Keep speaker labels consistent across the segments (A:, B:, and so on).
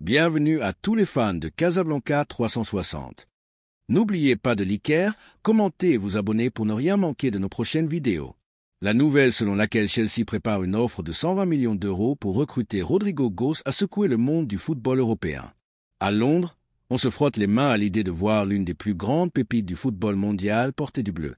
A: Bienvenue à tous les fans de Casablanca 360. N'oubliez pas de liker, commenter et vous abonner pour ne rien manquer de nos prochaines vidéos. La nouvelle selon laquelle Chelsea prépare une offre de 120 millions d'euros pour recruter Rodrigo Goes a secoué le monde du football européen. À Londres, on se frotte les mains à l'idée de voir l'une des plus grandes pépites du football mondial porter du bleu,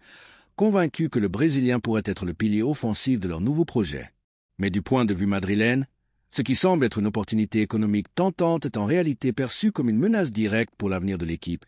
A: convaincu que le Brésilien pourrait être le pilier offensif de leur nouveau projet. Mais du point de vue madrilène, ce qui semble être une opportunité économique tentante est en réalité perçu comme une menace directe pour l'avenir de l'équipe,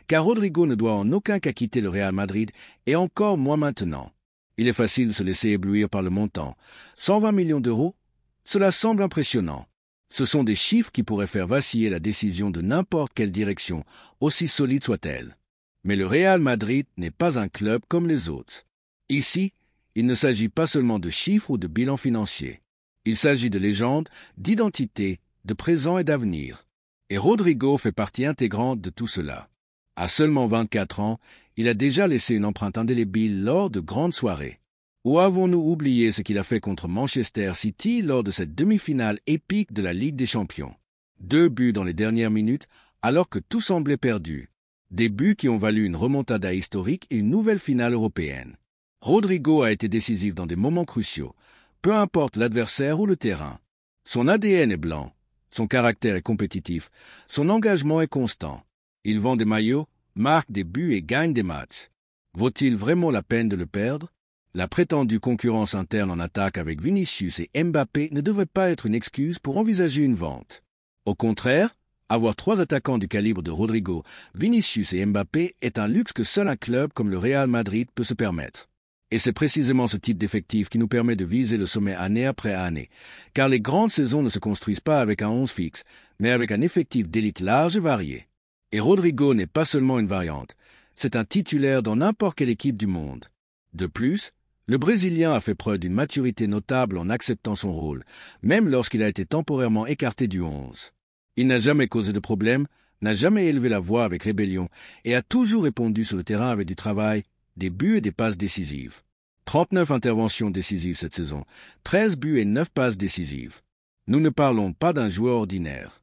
A: car Rodrigo ne doit en aucun cas quitter le Real Madrid, et encore moins maintenant. Il est facile de se laisser éblouir par le montant. 120 millions d'euros, cela semble impressionnant. Ce sont des chiffres qui pourraient faire vaciller la décision de n'importe quelle direction, aussi solide soit-elle. Mais le Real Madrid n'est pas un club comme les autres. Ici, il ne s'agit pas seulement de chiffres ou de bilan financier. Il s'agit de légende, d'identité, de présent et d'avenir. Et Rodrigo fait partie intégrante de tout cela. À seulement 24 ans, il a déjà laissé une empreinte indélébile lors de grandes soirées. Ou avons-nous oublié ce qu'il a fait contre Manchester City lors de cette demi-finale épique de la Ligue des Champions? 2 buts dans les dernières minutes, alors que tout semblait perdu. Des buts qui ont valu une remontada historique et une nouvelle finale européenne. Rodrigo a été décisif dans des moments cruciaux. Peu importe l'adversaire ou le terrain. Son ADN est blanc, son caractère est compétitif, son engagement est constant. Il vend des maillots, marque des buts et gagne des matchs. Vaut-il vraiment la peine de le perdre? La prétendue concurrence interne en attaque avec Vinicius et Mbappé ne devrait pas être une excuse pour envisager une vente. Au contraire, avoir 3 attaquants du calibre de Rodrigo, Vinicius et Mbappé est un luxe que seul un club comme le Real Madrid peut se permettre. Et c'est précisément ce type d'effectif qui nous permet de viser le sommet année après année, car les grandes saisons ne se construisent pas avec un 11 fixe, mais avec un effectif d'élite large et varié. Et Rodrigo n'est pas seulement une variante, c'est un titulaire dans n'importe quelle équipe du monde. De plus, le Brésilien a fait preuve d'une maturité notable en acceptant son rôle, même lorsqu'il a été temporairement écarté du 11. Il n'a jamais causé de problème, n'a jamais élevé la voix avec rébellion, et a toujours répondu sur le terrain avec du travail, des buts et des passes décisives. 39 interventions décisives cette saison, 13 buts et 9 passes décisives. Nous ne parlons pas d'un joueur ordinaire.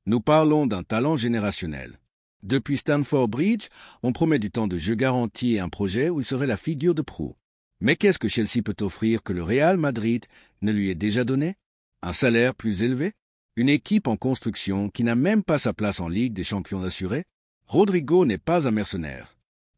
A: Nous parlons d'un talent générationnel. Depuis Stamford Bridge, on promet du temps de jeu garanti et un projet où il serait la figure de proue. Mais qu'est-ce que Chelsea peut offrir que le Real Madrid ne lui ait déjà donné? Un salaire plus élevé? Une équipe en construction qui n'a même pas sa place en Ligue des Champions assurée? Rodrigo n'est pas un mercenaire.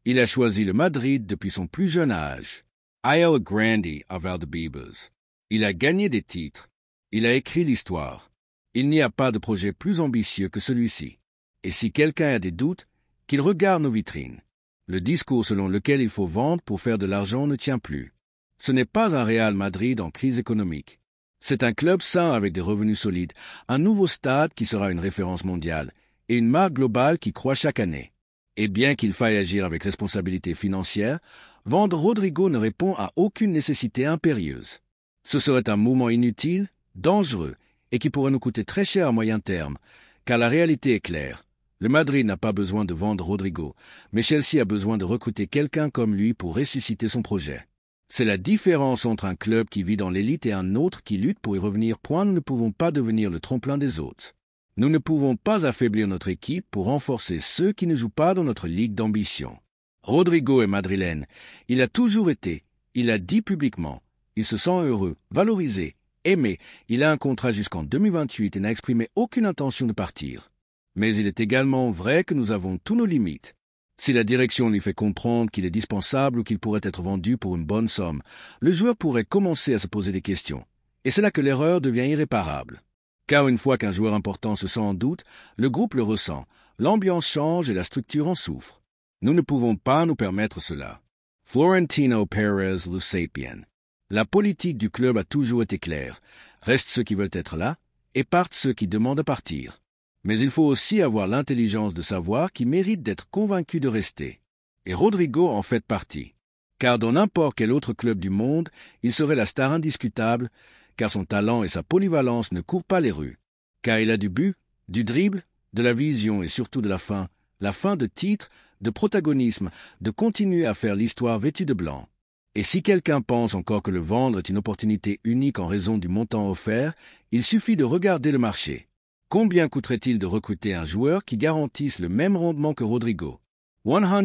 A: Il a choisi le Madrid depuis son plus jeune âge. Il Grandi à Valdebebas. Il a gagné des titres. Il a écrit l'histoire. Il n'y a pas de projet plus ambitieux que celui-ci. Et si quelqu'un a des doutes, qu'il regarde nos vitrines. Le discours selon lequel il faut vendre pour faire de l'argent ne tient plus. Ce n'est pas un Real Madrid en crise économique. C'est un club sain avec des revenus solides, un nouveau stade qui sera une référence mondiale, et une marque globale qui croît chaque année. Et bien qu'il faille agir avec responsabilité financière, vendre Rodrigo ne répond à aucune nécessité impérieuse. Ce serait un mouvement inutile, dangereux, et qui pourrait nous coûter très cher à moyen terme, car la réalité est claire. Le Madrid n'a pas besoin de vendre Rodrigo, mais Chelsea a besoin de recruter quelqu'un comme lui pour ressusciter son projet. C'est la différence entre un club qui vit dans l'élite et un autre qui lutte pour y revenir. Nous ne pouvons pas devenir le tremplin des autres. Nous ne pouvons pas affaiblir notre équipe pour renforcer ceux qui ne jouent pas dans notre ligue d'ambition. Rodrigo est madrilène. Il a toujours été. Il l'a dit publiquement. Il se sent heureux, valorisé, aimé. Il a un contrat jusqu'en 2028 et n'a exprimé aucune intention de partir. Mais il est également vrai que nous avons tous nos limites. Si la direction lui fait comprendre qu'il est dispensable ou qu'il pourrait être vendu pour une bonne somme, le joueur pourrait commencer à se poser des questions. Et c'est là que l'erreur devient irréparable. Car une fois qu'un joueur important se sent en doute, le groupe le ressent, l'ambiance change et la structure en souffre. Nous ne pouvons pas nous permettre cela. Florentino Pérez Lusapien. La politique du club a toujours été claire. Restent ceux qui veulent être là, et partent ceux qui demandent à partir. Mais il faut aussi avoir l'intelligence de savoir qui mérite d'être convaincu de rester. Et Rodrigo en fait partie. Car dans n'importe quel autre club du monde, il serait la star indiscutable, car son talent et sa polyvalence ne courent pas les rues. Car il a du but, du dribble, de la vision et surtout de la fin de titre, de protagonisme, de continuer à faire l'histoire vêtue de blanc. Et si quelqu'un pense encore que le vendre est une opportunité unique en raison du montant offert, il suffit de regarder le marché. Combien coûterait-il de recruter un joueur qui garantisse le même rendement que Rodrigo? 120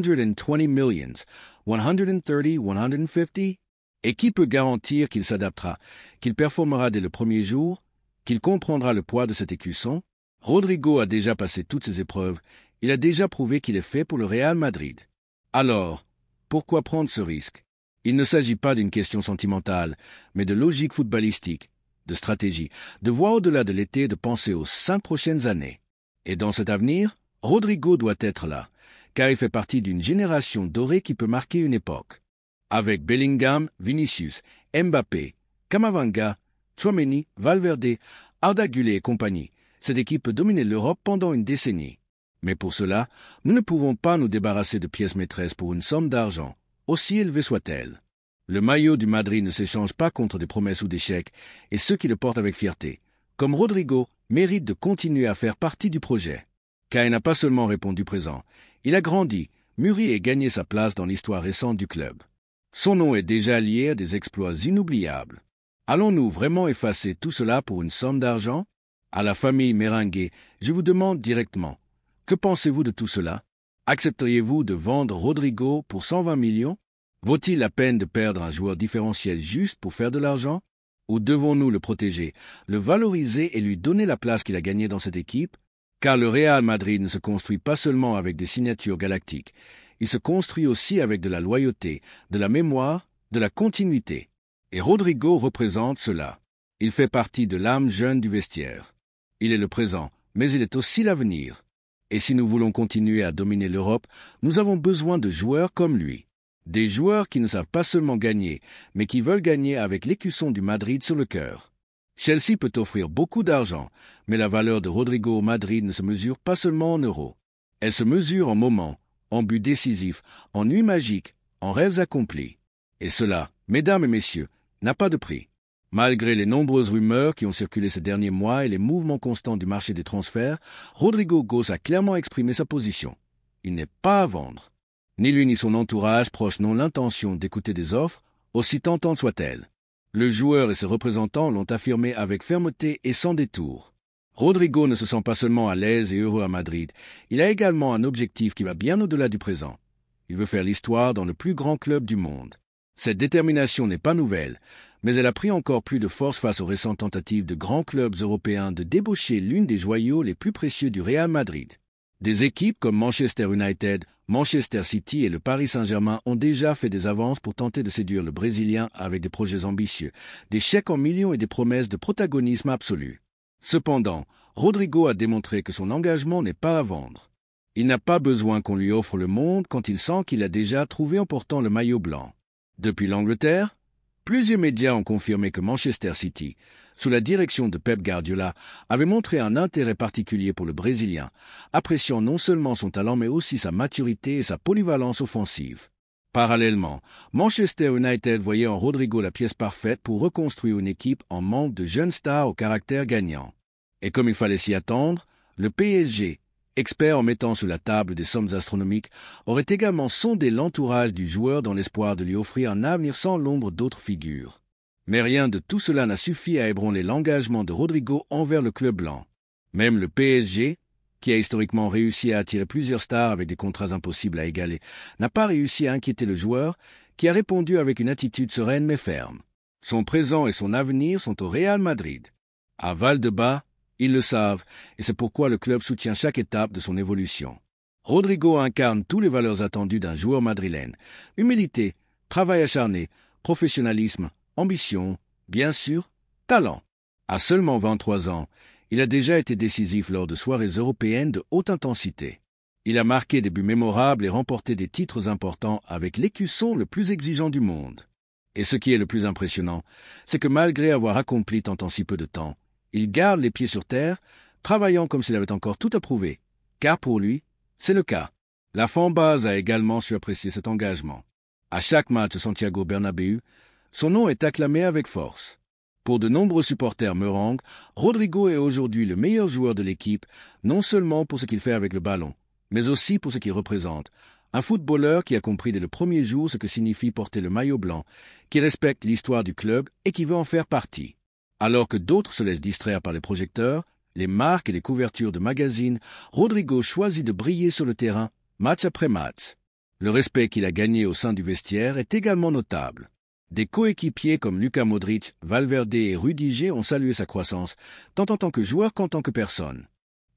A: millions, 130, 150? Et qui peut garantir qu'il s'adaptera, qu'il performera dès le premier jour, qu'il comprendra le poids de cet écusson? Rodrigo a déjà passé toutes ces épreuves, il a déjà prouvé qu'il est fait pour le Real Madrid. Alors, pourquoi prendre ce risque? Il ne s'agit pas d'une question sentimentale, mais de logique footballistique, de stratégie, de voir au-delà de l'été, de penser aux 5 prochaines années. Et dans cet avenir, Rodrigo doit être là, car il fait partie d'une génération dorée qui peut marquer une époque. Avec Bellingham, Vinicius, Mbappé, Camavinga, Tchouaméni, Valverde, Arda Güler et compagnie, cette équipe peut dominer l'Europe pendant une décennie. Mais pour cela, nous ne pouvons pas nous débarrasser de pièces maîtresses pour une somme d'argent, aussi élevée soit-elle. Le maillot du Madrid ne s'échange pas contre des promesses ou des chèques, et ceux qui le portent avec fierté, comme Rodrigo, méritent de continuer à faire partie du projet. Car il n'a pas seulement répondu présent, il a grandi, mûri et gagné sa place dans l'histoire récente du club. Son nom est déjà lié à des exploits inoubliables. Allons-nous vraiment effacer tout cela pour une somme d'argent? À la famille Merengue, je vous demande directement, que pensez-vous de tout cela? Accepteriez-vous de vendre Rodrigo pour 120 millions? Vaut-il la peine de perdre un joueur différentiel juste pour faire de l'argent? Ou devons-nous le protéger, le valoriser et lui donner la place qu'il a gagnée dans cette équipe? Car le Real Madrid ne se construit pas seulement avec des signatures galactiques, il se construit aussi avec de la loyauté, de la mémoire, de la continuité. Et Rodrigo représente cela. Il fait partie de l'âme jeune du vestiaire. Il est le présent, mais il est aussi l'avenir. Et si nous voulons continuer à dominer l'Europe, nous avons besoin de joueurs comme lui. Des joueurs qui ne savent pas seulement gagner, mais qui veulent gagner avec l'écusson du Madrid sur le cœur. Chelsea peut offrir beaucoup d'argent, mais la valeur de Rodrigo au Madrid ne se mesure pas seulement en euros. Elle se mesure en moments, en buts décisifs, en nuits magiques, en rêves accomplis. Et cela, mesdames et messieurs, n'a pas de prix. Malgré les nombreuses rumeurs qui ont circulé ces derniers mois et les mouvements constants du marché des transferts, Rodrigo Gos a clairement exprimé sa position. Il n'est pas à vendre. Ni lui ni son entourage proche n'ont l'intention d'écouter des offres, aussi tentantes soient-elles. Le joueur et ses représentants l'ont affirmé avec fermeté et sans détour. Rodrigo ne se sent pas seulement à l'aise et heureux à Madrid, il a également un objectif qui va bien au-delà du présent. Il veut faire l'histoire dans le plus grand club du monde. Cette détermination n'est pas nouvelle, mais elle a pris encore plus de force face aux récentes tentatives de grands clubs européens de débaucher l'une des joyaux les plus précieux du Real Madrid. Des équipes comme Manchester United, Manchester City et le Paris Saint-Germain ont déjà fait des avances pour tenter de séduire le Brésilien avec des projets ambitieux, des chèques en millions et des promesses de protagonisme absolu. Cependant, Rodrigo a démontré que son engagement n'est pas à vendre. Il n'a pas besoin qu'on lui offre le monde quand il sent qu'il a déjà trouvé en portant le maillot blanc. Depuis l'Angleterre, plusieurs médias ont confirmé que Manchester City, sous la direction de Pep Guardiola, avait montré un intérêt particulier pour le Brésilien, appréciant non seulement son talent mais aussi sa maturité et sa polyvalence offensive. Parallèlement, Manchester United voyait en Rodrigo la pièce parfaite pour reconstruire une équipe en manque de jeunes stars au caractère gagnant. Et comme il fallait s'y attendre, le PSG, expert en mettant sur la table des sommes astronomiques, aurait également sondé l'entourage du joueur dans l'espoir de lui offrir un avenir sans l'ombre d'autres figures. Mais rien de tout cela n'a suffi à ébranler l'engagement de Rodrigo envers le club blanc. Même le PSG, qui a historiquement réussi à attirer plusieurs stars avec des contrats impossibles à égaler, n'a pas réussi à inquiéter le joueur, qui a répondu avec une attitude sereine mais ferme. Son présent et son avenir sont au Real Madrid. À Val-de-Bas, ils le savent, et c'est pourquoi le club soutient chaque étape de son évolution. Rodrigo incarne toutes les valeurs attendues d'un joueur madrilène. Humilité, travail acharné, professionnalisme, ambition, bien sûr, talent. À seulement 23 ans, il a déjà été décisif lors de soirées européennes de haute intensité. Il a marqué des buts mémorables et remporté des titres importants avec l'écusson le plus exigeant du monde. Et ce qui est le plus impressionnant, c'est que malgré avoir accompli tant en si peu de temps, il garde les pieds sur terre, travaillant comme s'il avait encore tout à prouver. Car pour lui, c'est le cas. La fanbase a également su apprécier cet engagement. À chaque match de Santiago Bernabéu, son nom est acclamé avec force. Pour de nombreux supporters merengues, Rodrigo est aujourd'hui le meilleur joueur de l'équipe, non seulement pour ce qu'il fait avec le ballon, mais aussi pour ce qu'il représente. Un footballeur qui a compris dès le premier jour ce que signifie porter le maillot blanc, qui respecte l'histoire du club et qui veut en faire partie. Alors que d'autres se laissent distraire par les projecteurs, les marques et les couvertures de magazines, Rodrigo choisit de briller sur le terrain, match après match. Le respect qu'il a gagné au sein du vestiaire est également notable. Des coéquipiers comme Luka Modric, Valverde et Rudiger ont salué sa croissance, tant en tant que joueur qu'en tant que personne.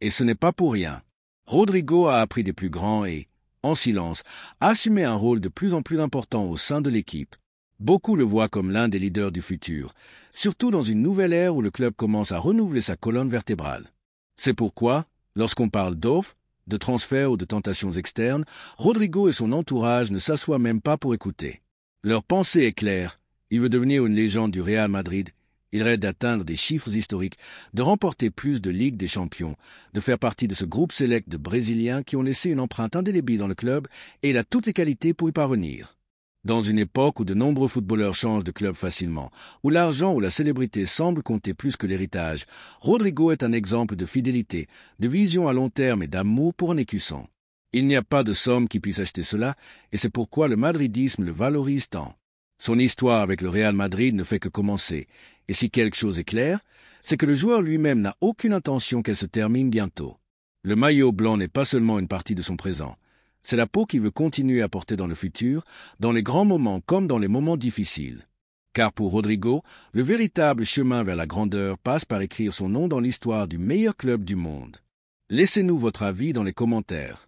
A: Et ce n'est pas pour rien. Rodrigo a appris des plus grands et, en silence, a assumé un rôle de plus en plus important au sein de l'équipe. Beaucoup le voient comme l'un des leaders du futur, surtout dans une nouvelle ère où le club commence à renouveler sa colonne vertébrale. C'est pourquoi, lorsqu'on parle d'offres, de transferts ou de tentations externes, Rodrigo et son entourage ne s'assoient même pas pour écouter. Leur pensée est claire, il veut devenir une légende du Real Madrid, il rêve d'atteindre des chiffres historiques, de remporter plus de Ligue des Champions, de faire partie de ce groupe sélect de Brésiliens qui ont laissé une empreinte indélébile dans le club et il a toutes les qualités pour y parvenir. Dans une époque où de nombreux footballeurs changent de club facilement, où l'argent ou la célébrité semblent compter plus que l'héritage, Rodrigo est un exemple de fidélité, de vision à long terme et d'amour pour un écusson. Il n'y a pas de somme qui puisse acheter cela, et c'est pourquoi le madridisme le valorise tant. Son histoire avec le Real Madrid ne fait que commencer, et si quelque chose est clair, c'est que le joueur lui-même n'a aucune intention qu'elle se termine bientôt. Le maillot blanc n'est pas seulement une partie de son présent. C'est la peau qu'il veut continuer à porter dans le futur, dans les grands moments comme dans les moments difficiles. Car pour Rodrigo, le véritable chemin vers la grandeur passe par écrire son nom dans l'histoire du meilleur club du monde. Laissez-nous votre avis dans les commentaires.